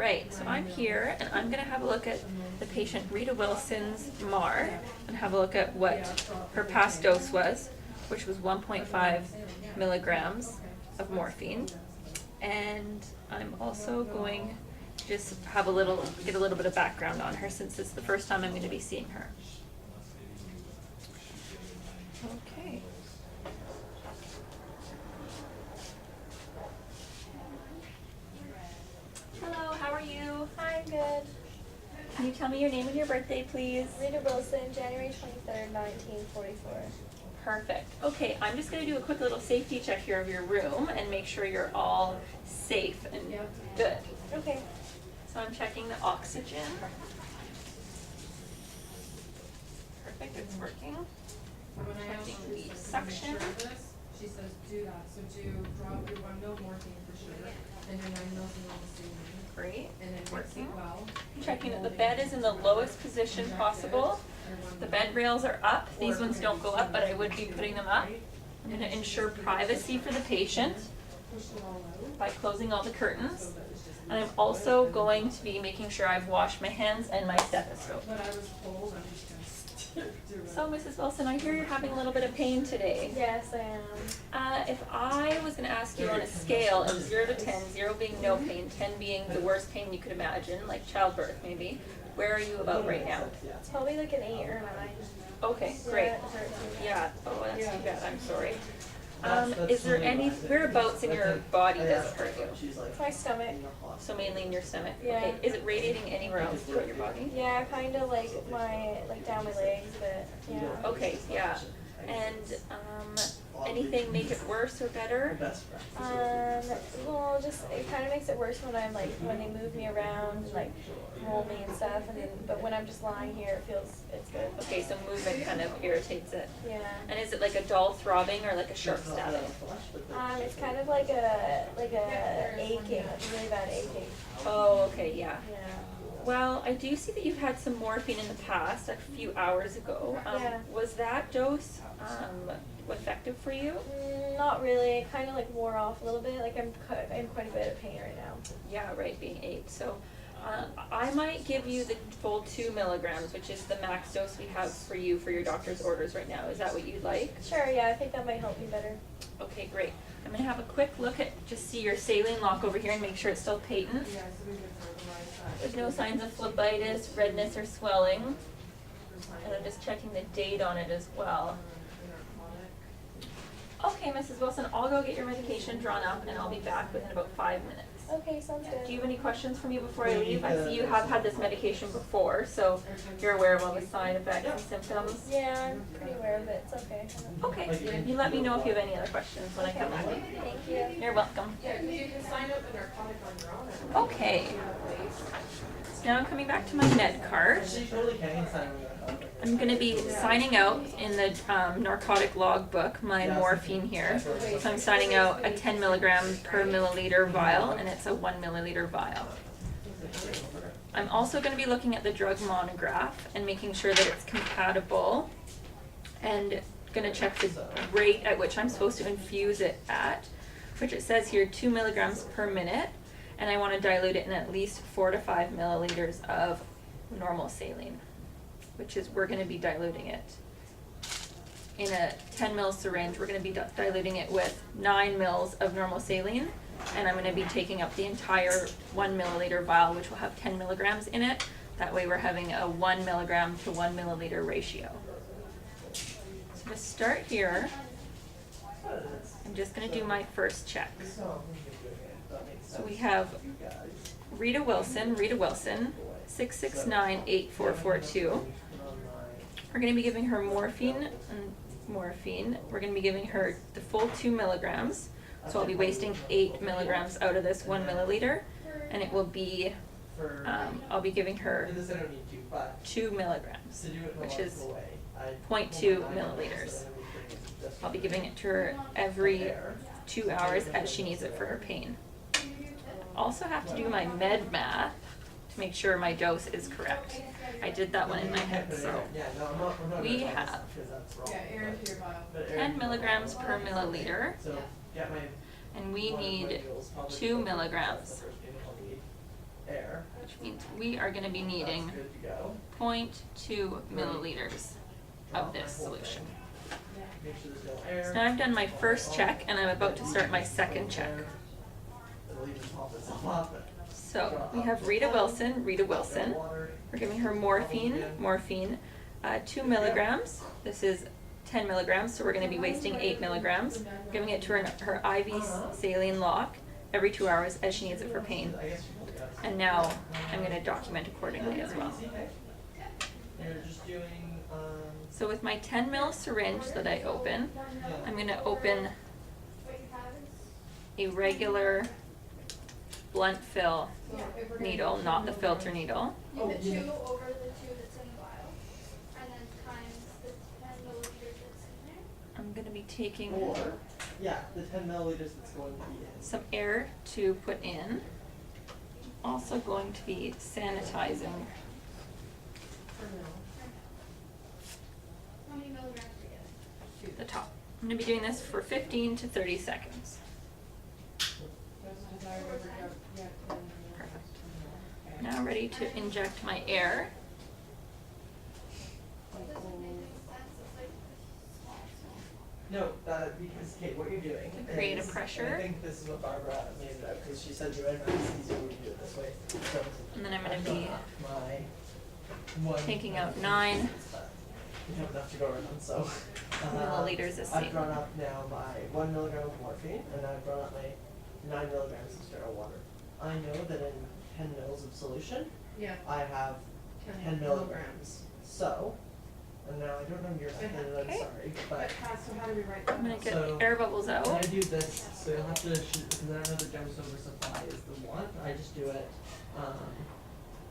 Right, so I'm here and I'm going to have a look at the patient Rita Wilson's MAR and have a look at what her past dose was, which was 1.5 milligrams of morphine. And I'm also going to just have get a little bit of background on her since it's the first time I'm going to be seeing her. Okay. Hello, how are you? Hi, I'm good. Can you tell me your name and your birthday, please? Rita Wilson, January 23rd, 1944. Perfect. Okay, I'm just going to do a quick little safety check here of your room and make sure you're all safe and good. Okay. So I'm checking the oxygen. Perfect, it's working. Checking the suction. She says do that. So drop your 1 ml morphine for sure, and your 9 mils of normal saline. Great, And then working. well. Checking that the bed is in the lowest position possible. The bed rails are up. These ones don't go up, but I would be putting them up. I'm going to ensure privacy for the patient by closing all the curtains. And I'm also going to be making sure I've washed my hands and my stethoscope. But I was told I'm just gonna do it. So, Mrs. Wilson, I hear you're having a little bit of pain today. Yes, I am. If I was going to ask you on a scale of 0 to 10, 0 being no pain, 10 being the worst pain you could imagine, like childbirth maybe, where are you about right now? It's probably like an 8 or 9. Okay, great. Yeah, it hurts me. Yeah, oh, that's too bad, I'm sorry. Is there any, whereabouts in your body does it hurt you? It's my stomach. So mainly in your stomach? Yeah. Okay, is it radiating anywhere else throughout your body? Yeah, kind of like down my legs, but yeah. Okay, yeah. And, anything make it worse or better? Well, just it kind of makes it worse when I'm when they move me around, and, like roll me and stuff, and then but when I'm just lying here, it's good. Okay, so movement kind of irritates it. Yeah. And is it like a dull throbbing or like a sharp stabbing? It's kind of like a aching, really bad aching. Oh, okay, yeah. Yeah. Well, I do see that you've had some morphine in the past, a few hours ago. Yeah. Was that dose effective for you? Not really. It kind of wore off a little bit. Like I'm in quite a bit of pain right now. Yeah, right, being 8. So I might give you the full 2 milligrams, which is the max dose we have for you for your doctor's orders right now. Is that what you'd like? Sure. Yeah, I think that might help me better. Okay, great. I'm going to have a quick look at, just see your saline lock over here and make sure it's still patent. Yeah, so we can verbalize that. There's no signs of phlebitis, redness, or swelling. And I'm just checking the date on it as well. Okay, Mrs. Wilson, I'll go get your medication drawn up and I'll be back within about 5 minutes. Okay, sounds good. Do you have any questions for me before I leave? I see you have had this medication before, so you're aware of all the side effects and symptoms. Yeah, I'm pretty aware of it. It's okay. Okay, you let me know if you have any other questions when I come back. Thank you. You're welcome. Yeah, because you can sign up a narcotic on your own. Okay, so now I'm coming back to my med card. I'm going to be signing out in the narcotic logbook my morphine here. So I'm signing out a 10 milligram per milliliter vial, and it's a 1 milliliter vial. I'm also going to be looking at the drug monograph and making sure that it's compatible, and going to check the rate at which I'm supposed to infuse it at, which it says here 2 milligrams per minute, and I want to dilute it in at least 4 to 5 milliliters of normal saline, which is we're going to be diluting it in a 10 ml syringe. We're going to be diluting it with 9 mils of normal saline, and I'm going to be taking up the entire 1 milliliter vial, which will have 10 milligrams in it. That way we're having a 1 milligram to 1 milliliter ratio. So to start here, I'm just going to do my first check. So we have Rita Wilson, 6698442. We're going to be giving her morphine. We're going to be giving her the full 2 milligrams. So I'll be wasting 8 milligrams out of this 1 milliliter, and it will be, I'll be giving her 2 milligrams, which is 0.2 milliliters. I'll be giving it to her every 2 hours as she needs it for her pain. Also have to do my med math to make sure my dose is correct. I did that one in my head, so we have 10 milligrams per milliliter, and we need 2 milligrams. air. which means we are going to be needing That's good to go. 0.2 milliliters of this solution. Make sure there's no air. So now I've done my first check and I'm about to start my second check. It'll even pop itself up. So we have Rita Wilson. We're giving her morphine, 2 milligrams. This is 10 milligrams, so we're going to be wasting 8 milligrams. Giving it to her IV saline lock every 2 hours as she needs it for pain. And now I'm going to document accordingly as well. You're just doing, So with my 10 ml syringe that I open, I'm going to open a regular blunt fill needle, not the filter needle. You put 2 over the 2 that's in the vial, and then times the 10 milliliters that's in there. I'm going to be taking or, yeah, the 10 milliliters that's going to be in. some air to put in. Also going to be sanitizing How many milligrams are you getting? the top. I'm going to be doing this for 15 to 30 seconds. Perfect. Now ready to inject my air. Doesn't make any sense, it's like small. No, because Kate, what you're doing To create a is- pressure. I think this is what Barbara made it up because she said it's easier when you do it this way. So And then I'm I've going to be got my one. taking out 9 We have enough to go around, so. milliliters of I've drawn saline. up now my 1 milligram of morphine, and I've drawn up my 9 milligrams of sterile water. I know that in 10 mils of solution, Yeah. I have 10 milligrams. So, and now I don't know your method, and I'm Okay. sorry, but So how do we write that? I'm going to get So- the air bubbles when I out. do this, so you'll have to shoot, because I know the Jones oversupply is the one. I just do it,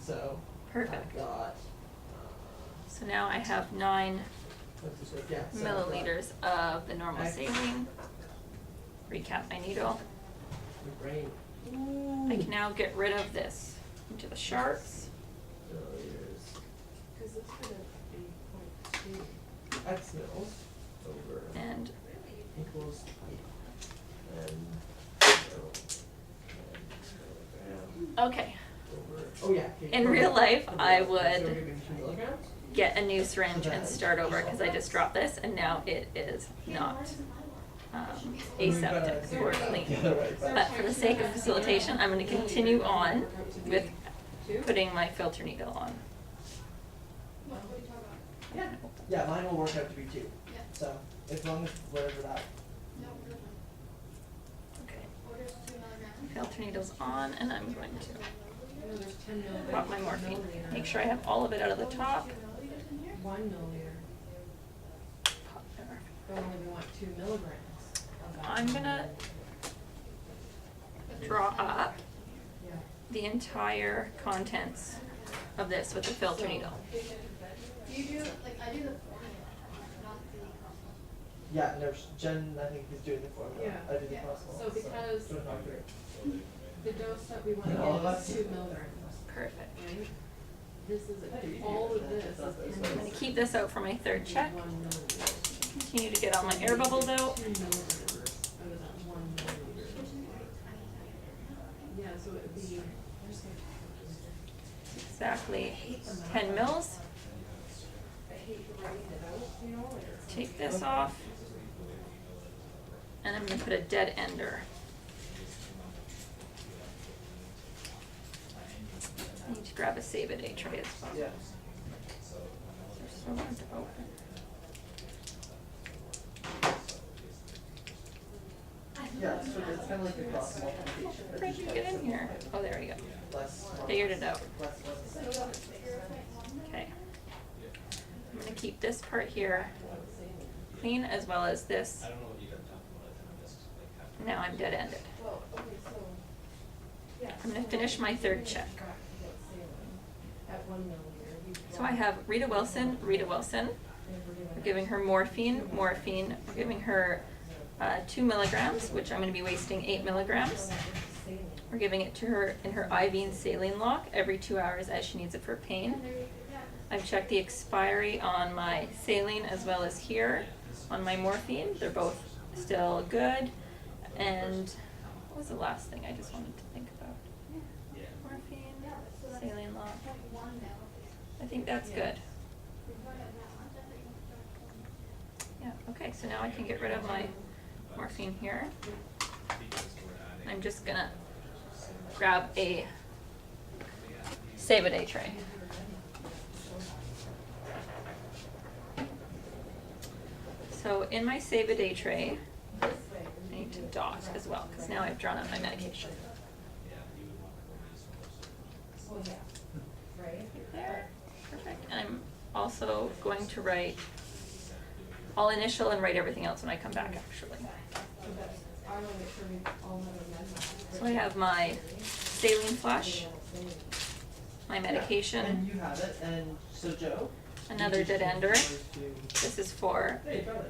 so. Perfect. I've got, So now I have 9 what's this word? Yeah, so I've got milliliters of the normal Okay. saline. Recap my needle. your brain. I can now get rid of this into the sharps. Milliliters, Cause it's gonna be 0.2. X mils over And equals and milligram okay, over, oh yeah. Okay, in perfect. real life, Okay, I so we're would giving 2 milligrams? get a new syringe and start over because I just dropped this and now it is not aseptic or clean. But for the sake of facilitation, I'm going to continue on with putting my filter needle on. What are you talking about? Yeah, yeah, mine will work out to be 2. Yeah. So, as long as whatever that, No, we're done. Okay, Orders 2 milligrams. filter needle's on and I'm going to I know there's 10 milliliters. pop my morphine. Make sure I have all of it out of the top. 2 milliliters in here? 1 milliliter, Pop there. but only we want 2 milligrams of that. I'm gonna draw up Yeah. the entire contents of this with the filter needle. Do you do, like, I do the formula, not the crosswalk. yeah, no, Jen, I think is doing the formula. Yeah. I do the Yeah. crosswalk. So because- don't know if you're- The dose that we want And all of to us? get is 2 milligrams, Perfect. right? This is, all of this is 10 I'm I'm gonna milliliters. keep this out for my third check. 1 milliliter. Continue to get all my air bubbles out. 2 milliliters out of that 1 milliliter. Yeah, so it would be, Exactly 10 mils. I hate writing it out, you know, like it's. Take this off. And I'm gonna put a dead ender. I need to grab a save a day tray as well. Yeah. They're so hard to open. Yeah, so it's kind of like a cross multiplication. but Where did just you get in like here? Oh, there we go. Less. Figured it out. Less. Okay. I'm gonna keep this part here clean as well as this. I don't know what you guys are talking about, I'm just like. Now I'm dead ended. Well, okay, so, yeah. I'm gonna finish my third check. At 1 milliliter. So I have Rita Wilson. We're giving her morphine. We're giving her 2 milligrams, which I'm going to be wasting 8 milligrams. We're giving it to her in her IV and saline lock every 2 hours as she needs it for pain. I've checked the expiry on my saline as well as here on my morphine. They're both still good. And what was the last thing I just wanted to think about? Morphine. saline lock. Like 1 mil. I think that's good. We've got it that much. I thought you wanted to start Yeah, okay, so now I can get rid of my morphine here. I'm just gonna grab a save-a-day tray. So in my save-a-day tray, I need to dot as well, because now I've drawn out my medication. There, perfect. And I'm also going to write, I'll initial and write everything else when I come back, actually. So I have my saline flush, my medication, And you have it, and so Joe? another you just dead ender. need to- This is for There you go.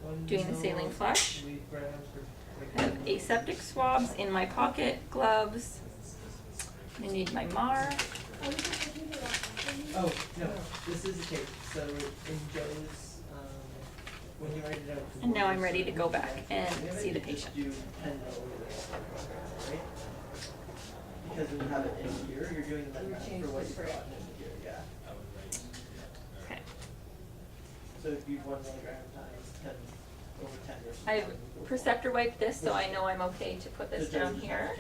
1 doing the saline mil, flush. 3 grams per- I have aseptic swabs in my pocket, gloves. I need my MAR. Oh, no, this is a tape, so in Joe's, when you write it out. And now I'm ready to go back and see the Just patient. do 10 milliliters, right? Because when you have it in here, you're doing the math for what you've gotten in here, yeah. Okay. So if you 1 milligram times 10 over 10 or something. I've preceptor wiped this, so I know I'm okay to put this down here.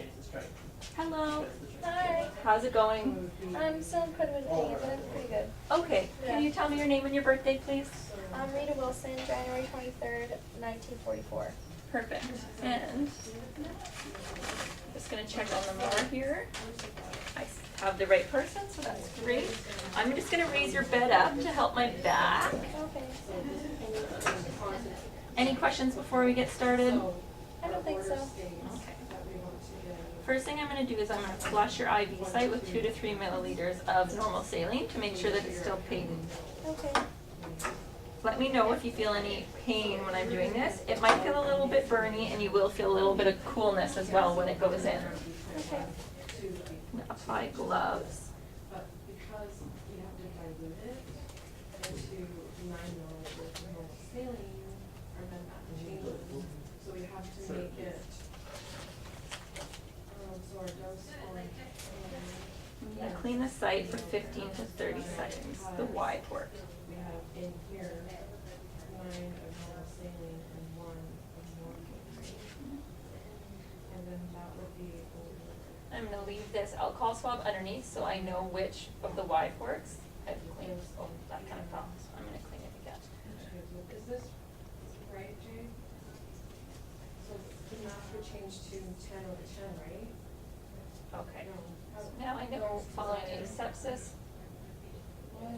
Hello. Hi. How's it going? I'm still in quite a bit of pain, but I'm pretty good. Okay, can you tell me your name and your birthday, please? I'm Rita Wilson, January 23rd, 1944. Perfect. And I'm just gonna check on the MAR here. I have the right person, so that's great. I'm just gonna raise your bed up to help my back. Okay. Any questions before we get started? I don't think so. Okay. First thing I'm gonna do is I'm gonna flush your IV site with 2 to 3 milliliters of normal saline to make sure that it's still patent. Okay. Let me know if you feel any pain when I'm doing this. It might feel a little bit burny, and you will feel a little bit of coolness as well when it goes in. Okay. I'm gonna apply gloves. But because you have to dilute it into 9 milliliters of normal saline, and then that changes, so we have to make it, so our dose on. I'm gonna clean the site for 15 to 30 seconds, the Y port. We have in here 9 of normal saline and 1 of morphine. And then that would be over. I'm gonna leave this alcohol swab underneath so I know which of the Y ports I've cleaned. Oh, that kind of fell, so I'm gonna clean it again. Is this right, Jay? So the math would change to 10 over 10, right? Okay. No. So now I know following asepsis,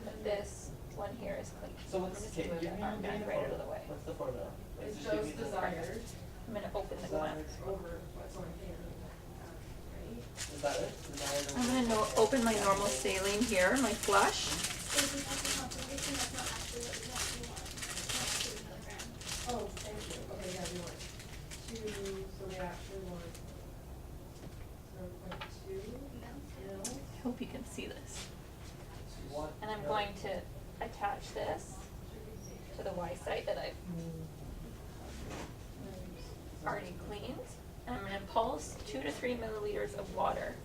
that this one here is clean. So what's I'm just the tape? move that arm back right out of the way. What's the formula? Like, It's just give dose me the- desired I'm gonna open the gland. over what's on here, right? Is that it? Desired I'm gonna open my normal saline here, my flush. If we have the complication, that's not actually what we want. We want 2 milligrams. Oh, thank you. Okay, yeah, we want 2, so we actually want 0.2 mil. I hope you can see this. What? And I'm going to attach this to the Y site that I've already cleaned. And I'm gonna pulse 2 to 3 milliliters of water.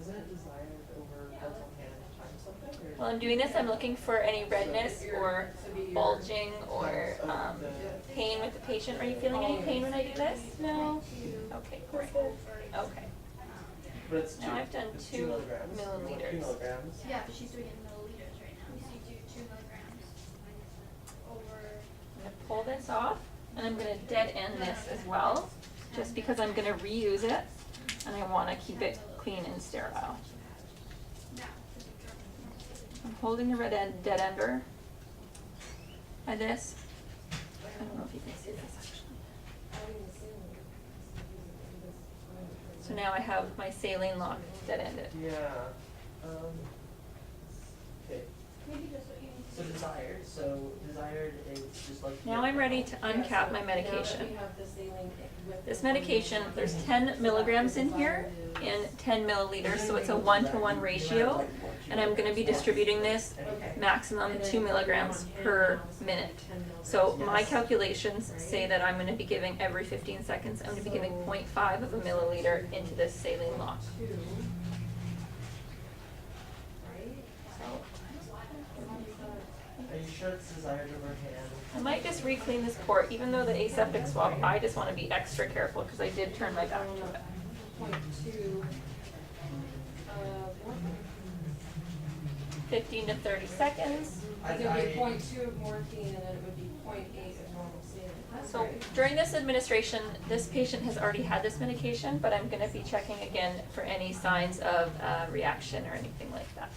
Isn't it desired over what's on hand times something, or? While I'm doing this, I'm looking for any redness or bulging or pain with the patient. Are you feeling any pain when I do this? No? Okay, great. Okay. But it's Now I've done 2 milligrams. milliliters. 2 milligrams. Yeah, but she's doing it in milliliters right now. So you do 2 milligrams over. I'm gonna pull this off, and I'm gonna dead end this as well, just because I'm gonna reuse it, and I wanna keep it clean and sterile. Now. I'm holding the red end, dead ender by this. I don't know if you can see this actually. So now I have my saline lock dead ended. Yeah, okay, Maybe just what you need to so do. desired is just like. Now I'm ready to uncap my Now medication. that we have the saline with This the medication, there's 10 milligrams in here in 10 milliliters, so it's a 1-to-1 ratio. And I'm gonna be distributing this maximum 2 milligrams per minute. 10 mil So my calculations say that I'm gonna be giving every 15 seconds, I'm gonna be giving 0.5 of a milliliter into this saline lock. Are you sure it's desired over hand? I might just re-clean this port, even though the aseptic swab, I just wanna be extra careful, because I did turn my back to it. 0.2 morphine. 15 to 30 seconds. It would be 0.2 of morphine and then it would be 0.8 of normal saline. That's So great. during this administration, this patient has already had this medication, but I'm gonna be checking again for any signs of reaction or anything like that.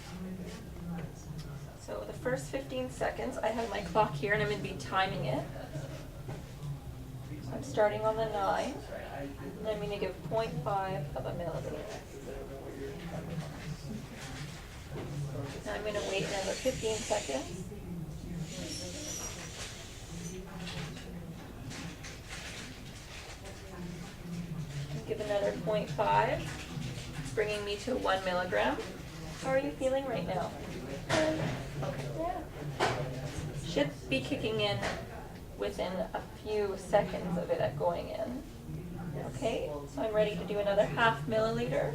So the first 15 seconds, I have my clock here and I'm gonna be timing it. I'm starting on the 9, and I'm gonna give 0.5 of a milliliter. And I'm gonna wait another 15 seconds. And give another 0.5, bringing me to 1 milligram. How are you feeling right now? Yeah. Should be kicking in within a few seconds of it going in. Okay, so I'm ready to do another half milliliter.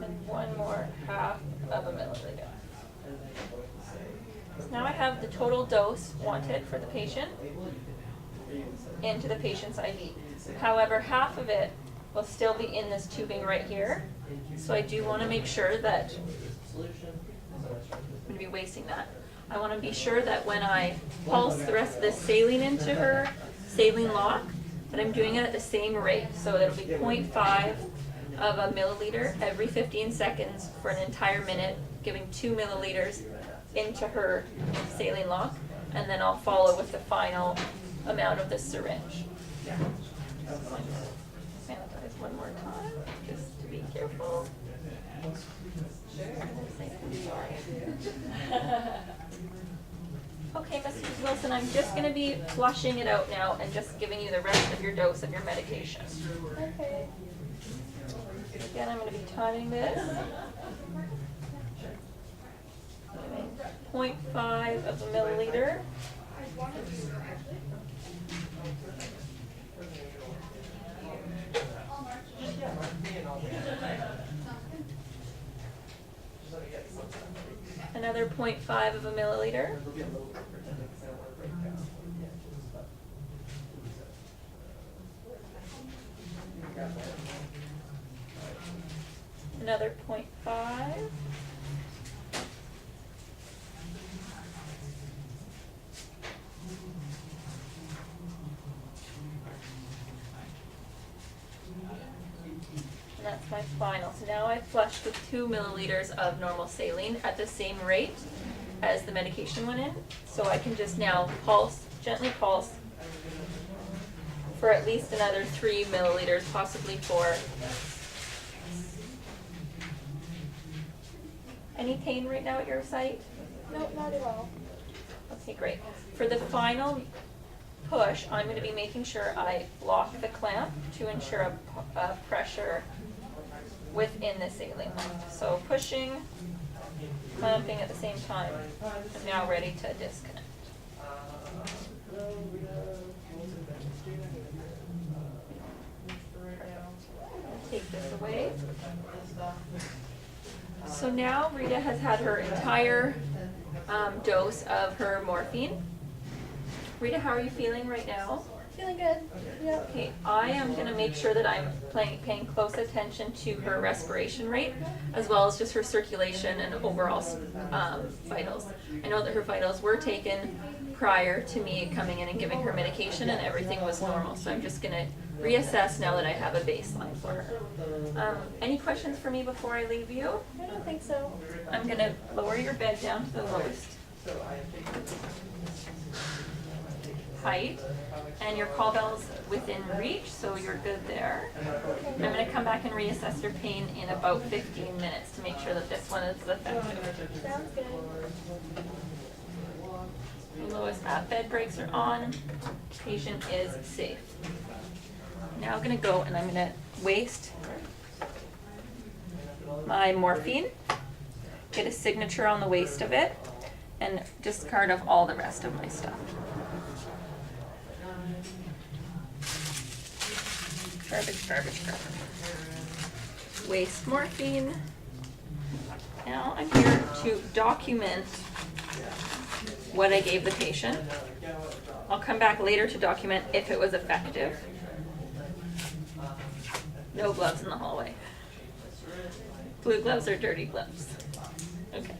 And one more half of a milliliter. So now I have the total dose wanted for the patient into the patient's IV. However, half of it will still be in this tubing right here. So I do want to make sure that, I'm going to be wasting that. I want to be sure that when I pulse the rest of this saline into her saline lock, that I'm doing it at the same rate. So it'll be 0.5 of a milliliter every 15 seconds for an entire minute, giving 2 milliliters into her saline lock, and then I'll follow with the final amount of the syringe. Sanitize one more time, just to be careful. Okay, Mrs. Wilson, I'm just going to be flushing it out now and just giving you the rest of your dose of your medication. Okay. Again, I'm going to be timing this. 0.5 of a milliliter. Another 0.5 of a milliliter. Another 0.5. And that's my final. So now I've flushed with 2 milliliters of normal saline at the same rate as the medication went in. So I can just now pulse, gently pulse, for at least another 3 milliliters, possibly 4. Any pain right now at your site? Nope, not at all. Okay, great. For the final push, I'm going to be making sure I lock the clamp to ensure a pressure within the saline lock. So pushing, clamping at the same time. I'm now ready to disconnect. Take this away. So now Rita has had her entire dose of her morphine. Rita, how are you feeling right now? Feeling good. Yep. Okay, I am going to make sure that I'm paying close attention to her respiration rate, as well as just her circulation and overall vitals. I know that her vitals were taken prior to me coming in and giving her medication, and everything was normal. So I'm just going to reassess now that I have a baseline for her. Any questions for me before I leave you? I don't think so. I'm going to lower your bed down to the lowest height, and your call bell's within reach, so you're good there. I'm going to come back and reassess your pain in about 15 minutes to make sure that this one is effective. Sounds good. Lowest at-bed brakes are on. Patient is safe. Now I'm going to go and I'm going to waste my morphine, get a signature on the waist of it, and discard of all the rest of my stuff. Garbage, garbage, garbage. Waste morphine. Now I'm here to document what I gave the patient. I'll come back later to document if it was effective. No gloves in the hallway. Blue gloves or dirty gloves. Okay.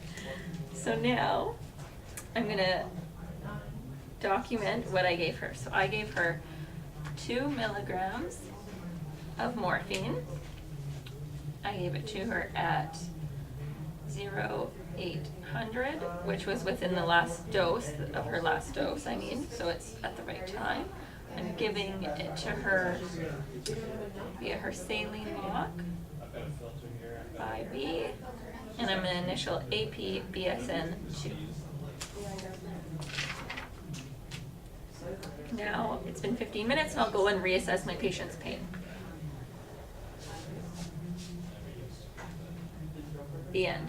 So now I'm gonna document what I gave her. So I gave her 2 milligrams of morphine. I gave it to her at 0,800, which was within the last dose of her last dose, I mean, so it's at the right time. I'm giving it to her via her saline lock, 5B, and I'm an initial AP BSN 2. Now it's been 15 minutes and I'll go and reassess my patient's pain. The end.